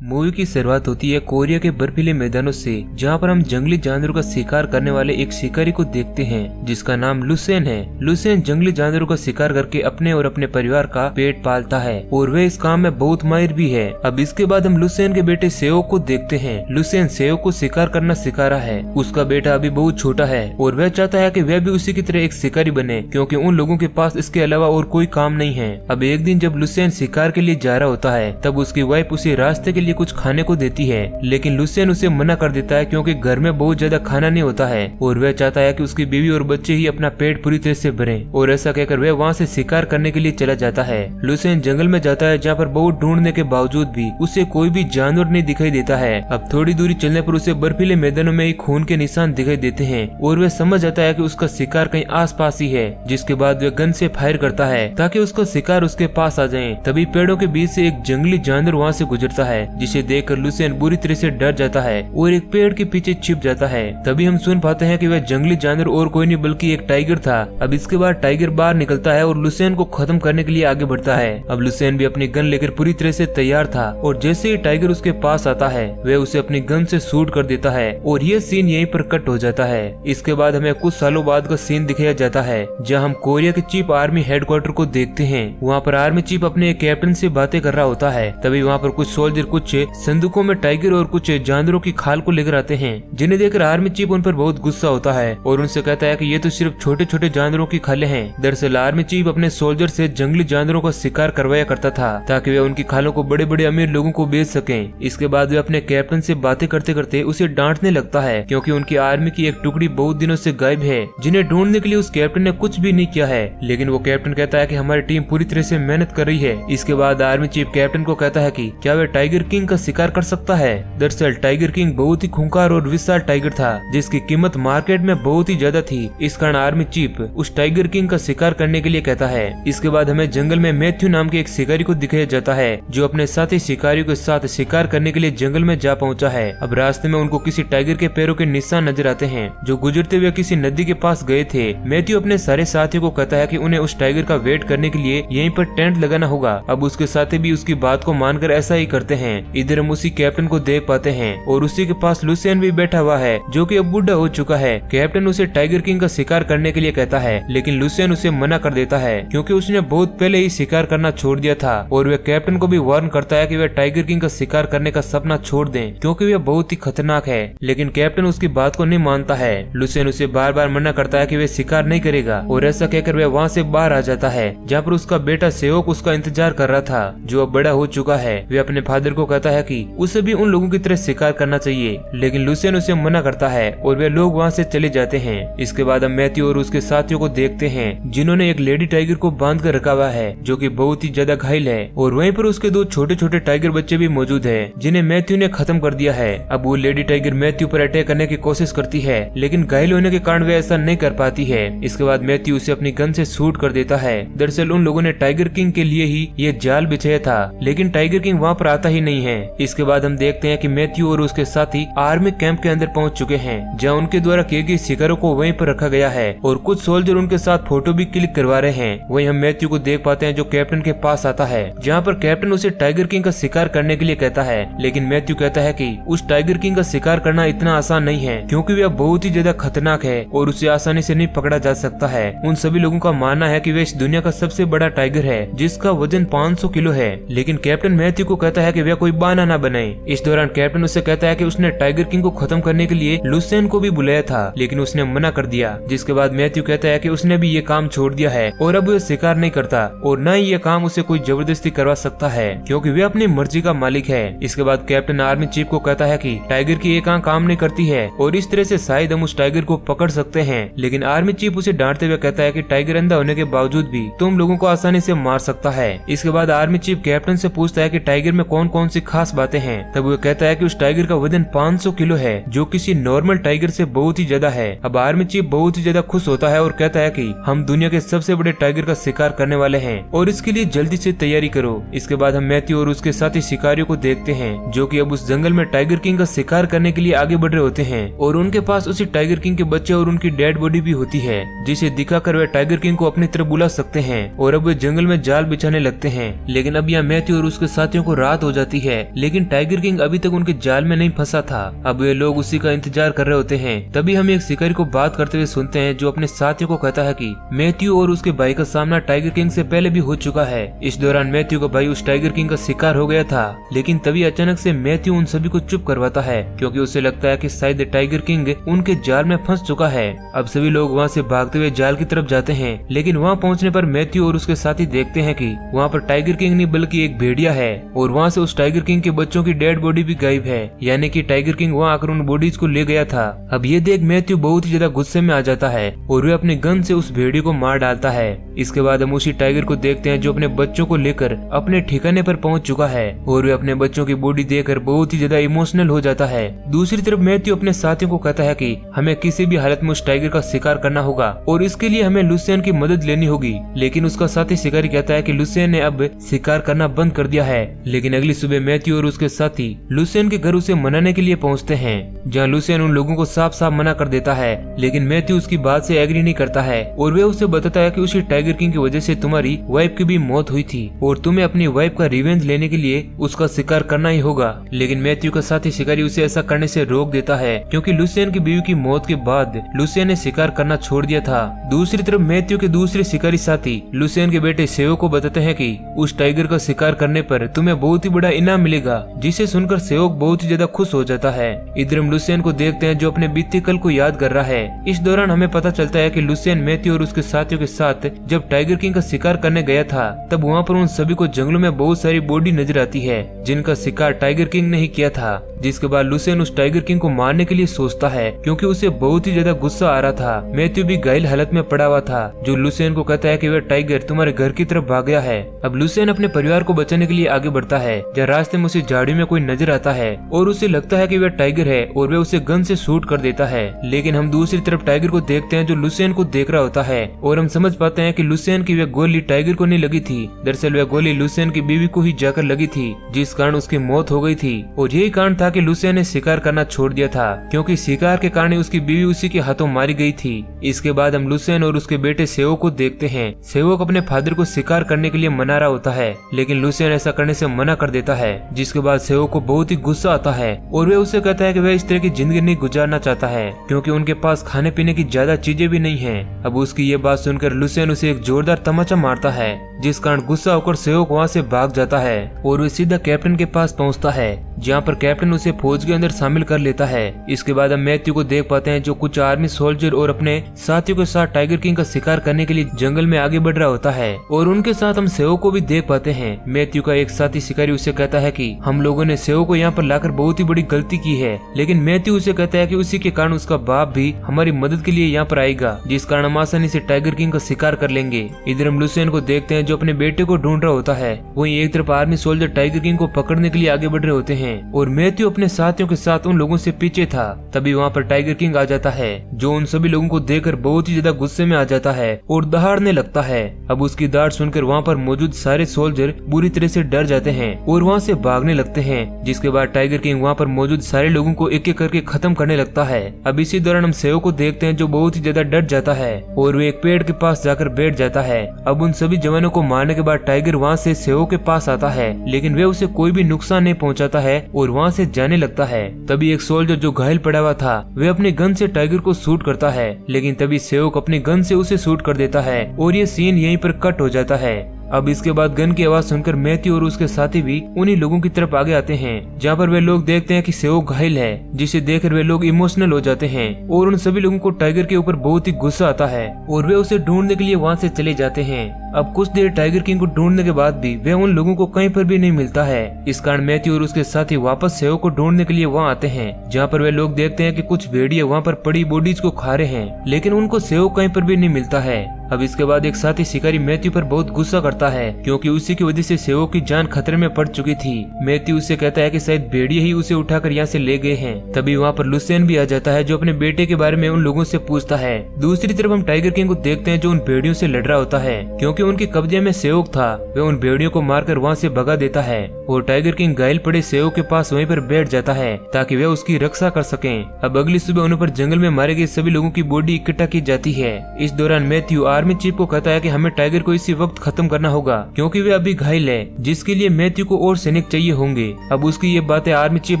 Movie की शुरुआत होती है कोरिया के बर्फीले मैदानों से, जहां पर हम जंगली जानवरों का शिकार करने वाले एक शिकारी को देखते हैं जिसका नाम लुसेन है। लुसेन जंगली जानवरों का शिकार करके अपने और अपने परिवार का पेट पालता है और वह इस काम में बहुत माहिर भी है। अब इसके बाद हम लुसेन के बेटे सेओ को देखते हैं। लुसेन सेओ को शिकार करना सिखा रहा है। उसका बेटा अभी बहुत छोटा है और वह चाहता है कि वह भी उसी की तरह एक शिकारी बने, क्योंकि उन लोगों के पास इसके अलावा और कोई काम नहीं है। अब एक दिन जब लुसेन शिकार के लिए जा रहा होता है, तब उसकी वाइफ उसे रास्ते के लिए कुछ खाने को देती है, लेकिन लुसेन उसे मना कर देता है क्योंकि घर में बहुत ज्यादा खाना नहीं होता है और वह चाहता है कि उसकी बीवी और बच्चे ही अपना पेट पूरी तरह से भरें। और ऐसा कहकर वह वहाँ से शिकार करने के लिए चला जाता है। लुसेन जंगल में जाता है, जहाँ पर बहुत ढूंढने के बावजूद भी उसे कोई भी जानवर नहीं दिखाई देता है। अब थोड़ी दूरी चलने पर उसे बर्फीले मैदानों में ही खून के निशान दिखाई देते हैं और वह समझ जाता है कि उसका शिकार कहीं आसपास ही है। जिसके बाद वह गन से फायर करता है ताकि उसका शिकार उसके पास आ जाए। तभी पेड़ों के बीच से एक जंगली जानवर वहाँ से गुजरता है, जिसे देखकर लुसेन बुरी तरह से डर जाता है और एक पेड़ के पीछे छिप जाता है। तभी हम सुन पाते हैं कि वह जंगली जानवर और कोई नहीं बल्कि एक टाइगर था। अब इसके बाद टाइगर बाहर निकलता है और लुसेन को खत्म करने के लिए आगे बढ़ता है। अब लुसेन भी अपनी गन लेकर पूरी तरह से तैयार था और जैसे ही टाइगर उसके पास आता है, वह उसे अपनी गन से शूट कर देता है और ये सीन यहीं पर कट हो जाता है। इसके बाद हमें कुछ सालों बाद का सीन दिखाया जाता है, जहाँ हम कोरिया के चीफ आर्मी हेडक्वार्टर को देखते हैं। वहाँ पर आर्मी चीफ अपने कैप्टन से बातें कर रहा होता है। तभी वहाँ पर कुछ सोल्जर कुछ संदूकों में टाइगर और कुछ जानवरों की खाल को लेकर आते हैं, जिन्हें देखकर आर्मी चीफ उन पर बहुत गुस्सा होता है और उनसे कहता है कि ये तो सिर्फ छोटे छोटे जानवरों की खालें हैं। दरअसल आर्मी चीफ अपने सोल्जर से जंगली जानवरों का शिकार करवाया करता था ताकि वे उनकी खालों को बड़े बड़े अमीर लोगों को बेच सकें। इसके बाद वे अपने कैप्टन से बातें करते करते उसे डांटने लगता है, क्योंकि उनकी आर्मी की एक टुकड़ी बहुत दिनों से गायब है, जिन्हें ढूंढने के लिए उस कैप्टन ने कुछ भी नहीं किया है। लेकिन वो कैप्टन कहता है कि हमारी टीम पूरी तरह से मेहनत कर रही है। इसके बाद आर्मी चीफ कैप्टन को कहता है कि क्या वह टाइगर किंग का शिकार कर सकता है। दरअसल टाइगर किंग बहुत ही खूंखार और विशाल टाइगर था, जिसकी कीमत मार्केट में बहुत ही ज्यादा थी। इस कारण आर्मी चीफ उस टाइगर किंग का शिकार करने के लिए कहता है। इसके बाद हमें जंगल में मैथ्यू नाम के एक शिकारी को दिखाया जाता है, जो अपने साथी शिकारियों के साथ शिकार करने के लिए जंगल में जा पहुंचा है। अब रास्ते में उनको किसी टाइगर के पैरों के निशान नजर आते हैं, जो गुजरते हुए किसी नदी के पास गए थे। मैथ्यू अपने सारे साथियों को कहता है कि उन्हें उस टाइगर का वेट करने के लिए यहीं पर टेंट लगाना होगा। अब उसके साथी भी उसकी बात को मानकर ऐसा ही करते हैं। इधर हम उसी कैप्टन को देख पाते हैं और उसी के पास लुसेन भी बैठा हुआ है, जो कि अब बुढ़ा हो चुका है। कैप्टन उसे टाइगर किंग का शिकार करने के लिए कहता है, लेकिन लुसेन उसे मना कर देता है, क्योंकि उसने बहुत पहले ही शिकार करना छोड़ दिया था। और वह कैप्टन को भी वार्न करता है कि वह टाइगर किंग का शिकार करने का सपना छोड़ दें, क्योंकि वह बहुत ही खतरनाक है। लेकिन कैप्टन उसकी बात को नहीं मानता है। लुसेन उसे बार बार मना करता है कि वह शिकार नहीं करेगा और ऐसा कहकर वह वहाँ से बाहर आ जाता है, जहाँ पर उसका बेटा सेओक उसका इंतजार कर रहा था, जो अब बड़ा हो चुका है। वह अपने फादर को कहता है कि उसे भी उन लोगों की तरह शिकार करना चाहिए, लेकिन लुसेन उसे मना करता है और वे लोग वहाँ से चले जाते हैं। इसके बाद हम मैथ्यू और उसके साथियों को देखते हैं, जिन्होंने एक लेडी टाइगर को बांध कर रखा हुआ है, जो कि बहुत ही ज्यादा घायल है। और वहीं पर उसके दो छोटे छोटे टाइगर बच्चे भी मौजूद है, जिन्हें मैथ्यू ने खत्म कर दिया है। अब वो लेडी टाइगर मैथ्यू पर अटैक करने की कोशिश करती है, लेकिन घायल होने के कारण वे ऐसा नहीं कर पाती है। इसके बाद मैथ्यू उसे अपनी गन से शूट कर देता है। दरअसल उन लोगों ने टाइगर किंग के लिए ही ये जाल बिछाया था, लेकिन टाइगर किंग वहाँ पर आता ही नहीं है। इसके बाद हम देखते हैं कि मैथ्यू और उसके साथी आर्मी कैंप के अंदर पहुंच चुके हैं, जहां उनके द्वारा किए गए शिकारों को वहीं पर रखा गया है और कुछ सोल्जर उनके साथ फोटो भी क्लिक करवा रहे हैं। वहीं हम मैथ्यू को देख पाते हैं, जो कैप्टन के पास आता है, जहां पर कैप्टन उसे टाइगर किंग का शिकार करने के लिए कहता है। लेकिन मैथ्यू कहता है कि उस टाइगर किंग का शिकार करना इतना आसान नहीं है, क्योंकि वह बहुत ही ज्यादा खतरनाक है और उसे आसानी से नहीं पकड़ा जा सकता है। उन सभी लोगों का मानना है कि वह इस दुनिया का सबसे बड़ा टाइगर है, जिसका वजन 500 किलो है। लेकिन कैप्टन मैथ्यू को कहता है कि वह कोई बहाना न बनाए। इस दौरान कैप्टन उससे कहता है कि उसने टाइगर किंग को खत्म करने के लिए लुसेन को भी बुलाया था, लेकिन उसने मना कर दिया। जिसके बाद मैथ्यू कहता है कि उसने भी ये काम छोड़ दिया है और अब वह शिकार नहीं करता और न ही ये काम उसे कोई जबरदस्ती करवा सकता है, क्योंकि वह अपनी मर्जी का मालिक है। इसके बाद कैप्टन आर्मी चीफ को कहता है कि टाइगर की एक आंख काम नहीं करती है और इस तरह से शायद हम उस टाइगर को पकड़ सकते हैं। लेकिन आर्मी चीफ उसे डांटते हुए कहता है कि टाइगर अंधा होने के बावजूद भी तुम लोगों को आसानी से मार सकता है। इसके बाद आर्मी चीफ कैप्टन से पूछता है कि टाइगर में कौन कौन सी खास बातें हैं। तब वो कहता है कि उस टाइगर का वजन 500 किलो है, जो किसी नॉर्मल टाइगर से बहुत ही ज्यादा है। अब आर्मी चीफ बहुत ही ज्यादा खुश होता है और कहता है कि हम दुनिया के सबसे बड़े टाइगर का शिकार करने वाले हैं और इसके लिए जल्दी से तैयारी करो। इसके बाद हम मैथ्यू और उसके साथी शिकारियों को देखते हैं, जो कि अब उस जंगल में टाइगर किंग का शिकार करने के लिए आगे बढ़ रहे होते हैं और उनके पास उसी टाइगर किंग के बच्चे और उनकी डेड बॉडी भी होती है, जिसे दिखाकर वे टाइगर किंग को अपनी तरफ बुला सकते हैं। और अब वे जंगल में जाल बिछाने लगते हैं। लेकिन अब यहाँ मैथ्यू और उसके साथियों को रात हो जाती है है, लेकिन टाइगर किंग अभी तक उनके जाल में नहीं फंसा था। अब वे लोग उसी का इंतजार कर रहे होते हैं। तभी हम एक शिकारी को बात करते हुए सुनते हैं जो अपने साथियों को कहता है कि मैथ्यू और उसके भाई का सामना टाइगर किंग से पहले भी हो चुका है। इस दौरान मैथ्यू का भाई उस टाइगर किंग का शिकार हो गया था, लेकिन तभी अचानक से मैथ्यू उन सभी को चुप करवाता है क्योंकि उसे लगता है कि शायद टाइगर किंग उनके जाल में फंस चुका है। अब सभी लोग वहाँ से भागते हुए जाल की तरफ जाते हैं, लेकिन वहाँ पहुँचने पर मैथ्यू और उसके साथी देखते हैं कि वहाँ पर टाइगर किंग नहीं बल्कि एक भेड़िया है और वहाँ से उस टाइगर किंग के बच्चों की डेड बॉडी भी गायब है, यानी कि टाइगर किंग वहाँ आकर उन बॉडीज को ले गया था। अब ये देख मैथ्यू बहुत ही ज्यादा गुस्से में आ जाता है और वे अपने गन से उस भेड़िए को मार डालता है। इसके बाद हम उसी टाइगर को देखते हैं जो अपने बच्चों को लेकर अपने ठिकाने पर पहुंच चुका है और वे अपने बच्चों की बॉडी देखकर बहुत ही ज्यादा इमोशनल हो जाता है। दूसरी तरफ मैथ्यू अपने साथियों को कहता है कि हमें किसी भी हालत में उस टाइगर का शिकार करना होगा और इसके लिए हमें लुसियन की मदद लेनी होगी, लेकिन उसका साथी शिकारी कहता है कि लुसियन ने अब शिकार करना बंद कर दिया है। लेकिन अगली सुबह मैथ्यू और उसके साथी लुसियन के घर उसे मनाने के लिए पहुंचते हैं, जहां लुसियन उन लोगों को साफ साफ मना कर देता है, लेकिन मैथ्यू उसकी बात से एग्री नहीं करता है और वे उसे बताता है कि उसी टाइगर किंग की वजह से तुम्हारी वाइफ की भी मौत हुई थी और तुम्हें अपनी वाइफ का रिवेंज लेने के लिए उसका शिकार करना ही होगा। लेकिन मैथ्यू का साथी शिकारी उसे ऐसा करने से रोक देता है क्योंकि लुसियन की बीवी की मौत के बाद लुसियन ने शिकार करना छोड़ दिया था। दूसरी तरफ मैथ्यू के दूसरे शिकारी साथी लुसियन के बेटे सेओ को बताते हैं कि उस टाइगर का शिकार करने पर तुम्हें बहुत ही बड़ा इनाम मिलेगा, जिसे सुनकर सेओ बहुत ही ज्यादा खुश हो जाता है। इधर हम लुसियन को देखते हैं जो अपने बीते कल को याद कर रहा है। इस दौरान हमें पता चलता है कि लुसियन मैथ्यू और उसके साथियों के साथ जब टाइगर किंग का शिकार करने गया था तब वहाँ पर उन सभी को जंगलों में बहुत सारी बॉडी नजर आती है जिनका शिकार टाइगर किंग ने ही किया था। जिसके बाद लुसियन उस टाइगर किंग को मारने के लिए सोचता है क्योंकि उसे बहुत ही ज्यादा गुस्सा आ रहा था। मैथ्यू भी घायल हालत में पड़ा हुआ था जो लुसियन को कहता है कि वह टाइगर तुम्हारे घर की तरफ भाग गया है। अब लुसियन अपने परिवार को बचाने के लिए आगे बढ़ता है, जहाँ रास्ते में उसे झाड़ी में कोई नजर आता है और उसे लगता है कि वह टाइगर है और वह उसे गन से शूट कर देता है। लेकिन हम दूसरी तरफ टाइगर को देखते हैं जो लुसियन को देख रहा होता है और हम समझ पाते हैं कि लुसियन की वह गोली टाइगर को नहीं लगी थी, दरअसल वह गोली लुसियन की बीवी को ही जाकर लगी थी, जिस कारण उसकी मौत हो गई थी। और यही कारण था कि लुसियन ने शिकार करना छोड़ दिया था क्योंकि शिकार के कारण उसकी बीवी उसी के हाथों मारी गई थी। इसके बाद हम लुसियन और उसके बेटे सेओ को देखते हैं। सेओ अपने फादर को शिकार करने के लिए मना रहा होता है, लेकिन लुसियन ऐसा करने से मना कर देता है, जिसके बाद सेओ को बहुत ही गुस्सा आता है और वह उसे कहता है कि वह इस तरह की जिंदगी नहीं गुजारना चाहता है क्योंकि उनके पास खाने पीने की ज्यादा चीजें भी नहीं है। अब उसकी ये बात सुनकर लुसियन उसे एक जोरदार तमाचा मारता है, जिस कारण गुस्सा होकर सेओ वहाँ से भाग जाता है और वे सीधा कैप्टन के पास पहुँचता है, जहाँ पर कैप्टन उसे फौज के अंदर शामिल कर लेता है। इसके बाद हम मैथ्यू को देख पाते हैं जो कुछ आर्मी सोल्जर और अपने साथियों के साथ टाइगर किंग का शिकार करने के लिए जंगल में आगे बढ़ रहा होता है और उनके साथ हम सेओ को भी देख पाते हैं। मैथ्यू का एक साथी शिकारी उसे कहता है कि हम लोगों ने सेओ को यहाँ पर लाकर बहुत ही बड़ी गलती की है, लेकिन मैथ्यू उसे कहता है कि उसी के कारण उसका बाप भी हमारी मदद के लिए यहाँ पर आएगा, जिस कारण हम आसानी से टाइगर किंग का शिकार कर लेंगे। इधर हम लुसियन को देखते हैं जो अपने बेटे को ढूंढ रहा होता है। वहीं एक तरफ आर्मी सोल्जर टाइगर किंग को पकड़ने के लिए आगे बढ़ रहे होते हैं और मैथ्यू अपने साथियों के साथ उन लोगों से पीछे था। तभी वहाँ पर टाइगर किंग आ जाता है जो उन सभी लोगों को देखकर बहुत ही ज्यादा गुस्से में आ जाता है और दहाड़ने लगता है। अब उसकी दहाड़ सुनकर वहाँ पर मौजूद सारे सोल्जर बुरी तरह से डर जाते हैं और वहाँ से भागने लगते हैं, जिसके बाद टाइगर किंग वहाँ पर मौजूद सारे लोगों को एक एक करके खत्म करने लगता है। अब इसी दौरान हम सेओ को देखते हैं जो बहुत ही ज्यादा डर जाता है और वो एक पेड़ के पास जाकर बैठ जाता है। अब उन सभी जवानों को मारने के बाद टाइगर वहाँ से सेओ के पास आता है, लेकिन वे उसे कोई भी नुकसान नहीं पहुँचाता है और वहाँ से जाने लगता है। तभी एक सोल्जर जो घायल पड़ा हुआ था वे अपनी गन से टाइगर को शूट करता है, लेकिन तभी सेओ अपनी गन से उसे शूट कर देता है और ये सीन यहीं पर कट हो जाता है। अब इसके बाद गन की आवाज सुनकर मैथ्यू और उसके साथी भी उन्हीं लोगों की तरफ आगे आते हैं, जहाँ पर वे लोग देखते हैं कि सेओ घायल है, जिसे देखकर वे लोग इमोशनल हो जाते हैं और उन सभी लोगों को टाइगर के ऊपर बहुत ही गुस्सा आता है और वे उसे ढूंढने के लिए वहाँ से चले जाते हैं। अब कुछ देर टाइगर किंग को ढूंढने के बाद भी वे उन लोगों को कहीं पर भी नहीं मिलता है। इस कारण मैथ्यू और उसके साथी वापस सेओ को ढूंढने के लिए वहाँ आते हैं, जहाँ पर वे लोग देखते हैं कि कुछ भेड़िए वहाँ पर पड़ी बॉडीज को खा रहे हैं, लेकिन उनको सेओ कहीं पर भी नहीं मिलता है। अब इसके बाद एक साथी शिकारी मैथ्यू पर बहुत गुस्सा करता है क्योंकि उसी की वजह से सेओ की जान खतरे में पड़ चुकी थी। मैथ्यू उसे कहता है कि शायद भेड़िए ही उसे उठाकर यहाँ से ले गए हैं। तभी वहाँ पर लुसियन भी आ जाता है जो अपने बेटे के बारे में उन लोगों से पूछता है। दूसरी तरफ हम टाइगर किंग को देखते हैं जो उन भेड़ियों से लड़ रहा होता है क्योंकि क्योंकि उनके कब्जे में सेवक था वह उन भेड़ियों को मारकर वहाँ से भगा देता है और टाइगर किंग घायल पड़े सेवक के पास वहीं पर बैठ जाता है ताकि वे उसकी रक्षा कर सकें। अब अगली सुबह उन पर जंगल में मारे गए सभी लोगों की बॉडी इकट्ठा की जाती है। इस दौरान मैथ्यू आर्मी चीफ को कहता है कि हमें टाइगर को इसी वक्त खत्म करना होगा क्योंकि वे अभी घायल है, जिसके लिए मैथ्यू को और सैनिक चाहिए होंगे। अब उसकी ये बातें आर्मी चीफ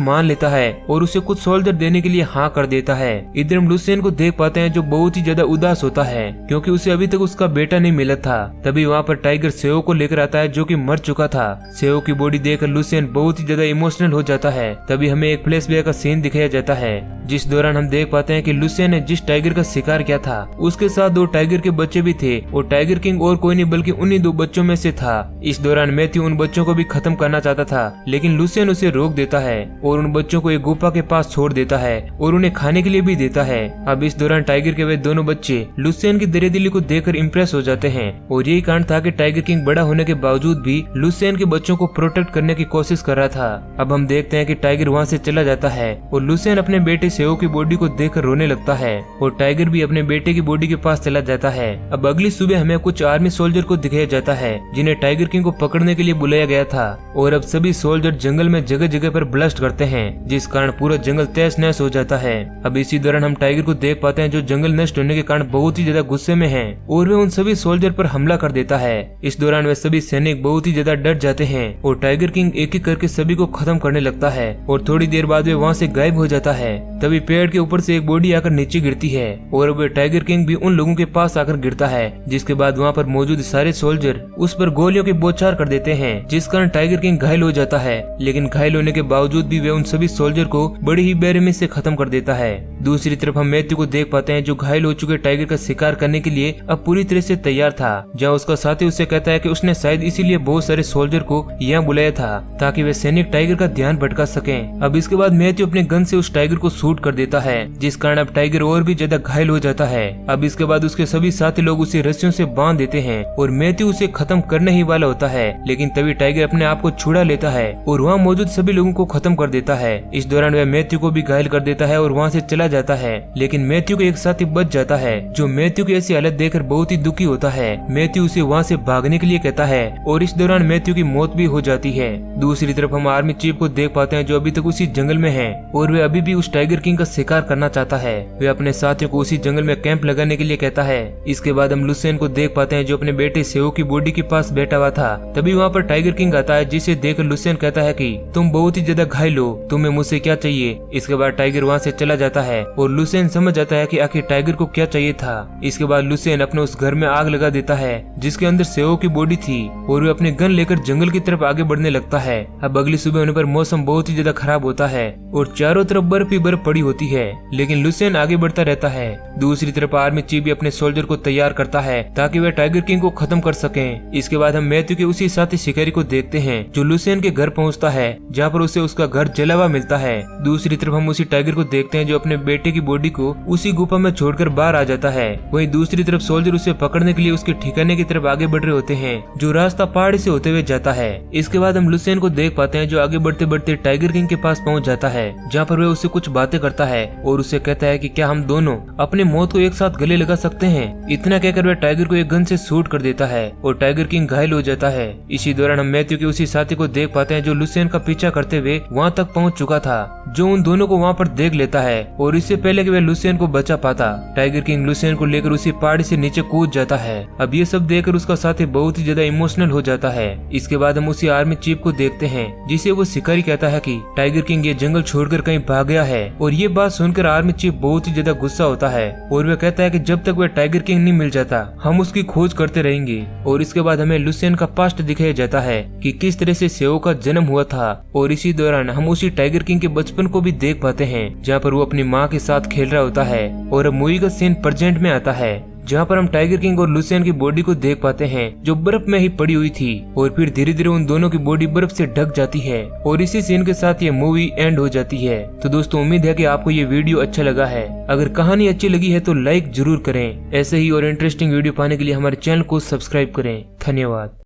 मान लेता है और उसे कुछ सोल्जर देने के लिए हाँ कर देता है। इधर हम लुसियन को देख पाते हैं जो बहुत ही ज्यादा उदास होता है क्योंकि उसे अभी तक उसका बेटा नहीं मिला था। तभी वहाँ पर टाइगर सेओ को लेकर आता है जो कि मर चुका था। सेओ की बॉडी देखकर लुसियन बहुत ही ज्यादा इमोशनल हो जाता है। तभी हमें एक फ्लैशबैक का सीन दिखाया जाता है जिस दौरान हम देख पाते हैं कि लुसियन ने जिस टाइगर का शिकार किया था उसके साथ 2 टाइगर के बच्चे भी थे और टाइगर किंग और कोई नहीं बल्कि उन्हीं 2 बच्चों में से था। इस दौरान मैथ्यू उन बच्चों को भी खत्म करना चाहता था लेकिन लुसियन उसे रोक देता है और उन बच्चों को एक गुफा के पास छोड़ देता है और उन्हें खाने के लिए भी देता है। अब इस दौरान टाइगर के वे दोनों बच्चे लुसियन की दरियादिली को देखकर इम्प्रेस हो जाते हैं और यही कारण था कि टाइगर किंग बड़ा होने के बावजूद भी लुसियन के बच्चों को प्रोटेक्ट करने की कोशिश कर रहा था। अब हम देखते हैं कि टाइगर वहाँ से चला जाता है और लुसियन अपने बेटे सेओ की बॉडी को देखकर रोने लगता है और टाइगर भी अपने बेटे की बॉडी के पास चला जाता है। अब अगली सुबह हमें कुछ आर्मी सोल्जर को दिखाया जाता है जिन्हें टाइगर किंग को पकड़ने के लिए बुलाया गया था और अब सभी सोल्जर जंगल में जगह जगह पर ब्लास्ट करते हैं जिस कारण पूरा जंगल तहस नहस हो जाता है। अब इसी दौरान हम टाइगर को देख पाते हैं जो जंगल नष्ट होने के कारण बहुत ही ज्यादा गुस्से में है और वे उन सभी सोल्जर पर हमला कर देता है। इस दौरान वे सभी सैनिक बहुत ही ज्यादा डर जाते हैं और टाइगर किंग एक एक करके सभी को खत्म करने लगता है और थोड़ी देर बाद वे वहाँ से गायब हो जाता है। तभी पेड़ के ऊपर से एक बॉडी आकर नीचे गिरती है और अब टाइगर किंग भी उन लोगों के पास आकर गिरता है जिसके बाद वहाँ पर मौजूद सारे सोल्जर उस पर गोलियों की बौछार कर देते हैं जिस कारण टाइगर किंग घायल हो जाता है। लेकिन घायल होने के बावजूद भी वे उन सभी सोल्जर को बड़ी ही बेरहमी से खत्म कर देता है। दूसरी तरफ हम मैथ्यू को देख पाते हैं जो घायल हो चुके टाइगर का शिकार करने के लिए अब पूरी तरह से तैयार था। जहाँ उसका साथी उसे कहता है कि उसने शायद इसीलिए बहुत सारे सोल्जर को यहाँ बुलाया था ताकि वे सैनिक टाइगर का ध्यान भटका सकें। अब इसके बाद मैथ्यू अपने गन से उस टाइगर को शूट कर देता है जिस कारण अब टाइगर और भी ज्यादा घायल हो जाता है। अब इसके बाद उसके सभी साथी लोग उसे रस्सियों से बांध देते हैं और मैथ्यू उसे खत्म करने ही वाला होता है लेकिन तभी टाइगर अपने आप को छुड़ा लेता है और वहाँ मौजूद सभी लोगों को खत्म कर देता है। इस दौरान वह मैथ्यू को भी घायल कर देता है और वहाँ से चला जाता है लेकिन मैथ्यू का एक साथी बच जाता है जो मैथ्यू की ऐसी हालत देखकर बहुत ही दुखी होता है। मैथ्यू उसे वहाँ से भागने के लिए कहता है और इस दौरान मैथ्यू की मौत भी हो जाती है। दूसरी तरफ हम आर्मी चीफ को देख पाते हैं जो अभी तक उसी जंगल में है और वे अभी भी उस टाइगर किंग का शिकार करना चाहता है। वे अपने साथियों को उसी जंगल में कैंप लगाने के लिए कहता है। इसके बाद हम लुसियन को देख पाते हैं जो अपने बेटे सेओ की बॉडी के पास बैठा हुआ था। तभी वहाँ पर टाइगर किंग आता है जिसे देखकर लुसियन कहता है कि तुम बहुत ही ज्यादा घायल हो, तुम्हें मुझसे क्या चाहिए। इसके बाद टाइगर वहाँ से चला जाता है और लुसियन समझ जाता है कि आखिर टाइगर को क्या चाहिए था। इसके बाद लुसियन अपने उस घर में आग लगा देता है जिसके अंदर सेओ की बॉडी थी और वे अपने गन लेकर जंगल की तरफ आगे बढ़ने लगता है। अब अगली सुबह होने पर मौसम बहुत ही ज्यादा खराब होता है और चारों तरफ बर्फ ही बर्फ पड़ी होती है लेकिन लुसियन आगे बढ़ता रहता है। दूसरी तरफ आर्मी चीफ भी अपने सोल्जर को तैयार करता है ताकि वे टाइगर किंग को खत्म कर सकें। इसके बाद हम मैथ्यू के उसी साथी शिकारी को देखते हैं जो लुसियन के घर पहुंचता है जहां पर उसे उसका घर जला हुआ मिलता है। दूसरी तरफ हम उसी टाइगर को देखते हैं जो अपने बेटे की बॉडी को उसी गुफा में छोड़कर बाहर आ जाता है। वहीं दूसरी तरफ सोल्जर उसे पकड़ने के लिए उसके ठिकाने की तरफ आगे बढ़ रहे होते हैं जो रास्ता पहाड़ी से होते हुए जाता है। इसके बाद हम लुसियन को देख पाते हैं जो आगे बढ़ते बढ़ते टाइगर किंग के पास पहुंच जाता है जहाँ पर वह उससे कुछ बातें करता है और उसे कहता है कि क्या हम दोनों अपने मौत को एक साथ गले लगा सकते हैं। इतना कहकर वह टाइगर को एक गन से शूट कर देता है और टाइगर किंग घायल हो जाता है। इसी दौरान हम मैथ्यू के उसी साथी को देख पाते हैं जो लुसियन का पीछा करते हुए वहाँ तक पहुँच चुका था, जो उन दोनों को वहाँ पर देख लेता है और इससे पहले कि वह लुसियन को बचा पाता टाइगर किंग लुसियन को लेकर उसी पहाड़ी से नीचे कूद जाता है। अब ये सब देखकर उसका साथी बहुत ही ज्यादा इमोशनल हो जाता है। इसके बाद हम उसी आर्मी चीफ को देखते हैं जिसे वो शिकारी कहता है कि टाइगर किंग ये जंगल छोड़कर कहीं भाग गया है और ये बात सुनकर आर्मी चीफ बहुत ही ज्यादा गुस्सा होता है और वह कहता है कि जब तक वह टाइगर किंग नहीं मिल जाता हम उसकी खोज करते रहेंगे। और इसके बाद हमें लुसियन का पास्ट दिखाया जाता है कि किस तरह से सेओ का जन्म हुआ था और इसी दौरान हम उसी टाइगर किंग के बचपन को भी देख पाते हैं जहाँ पर वो अपनी माँ के साथ खेल रहा होता है। और अब मूवी का सीन प्रेजेंट में आता है जहाँ पर हम टाइगर किंग और लुसियन की बॉडी को देख पाते हैं जो बर्फ में ही पड़ी हुई थी और फिर धीरे धीरे उन दोनों की बॉडी बर्फ से ढक जाती है और इसी सीन के साथ ये मूवी एंड हो जाती है। तो दोस्तों उम्मीद है कि आपको ये वीडियो अच्छा लगा है। अगर कहानी अच्छी लगी है तो लाइक जरूर करें। ऐसे ही और इंटरेस्टिंग वीडियो पाने के लिए हमारे चैनल को सब्सक्राइब करें। धन्यवाद।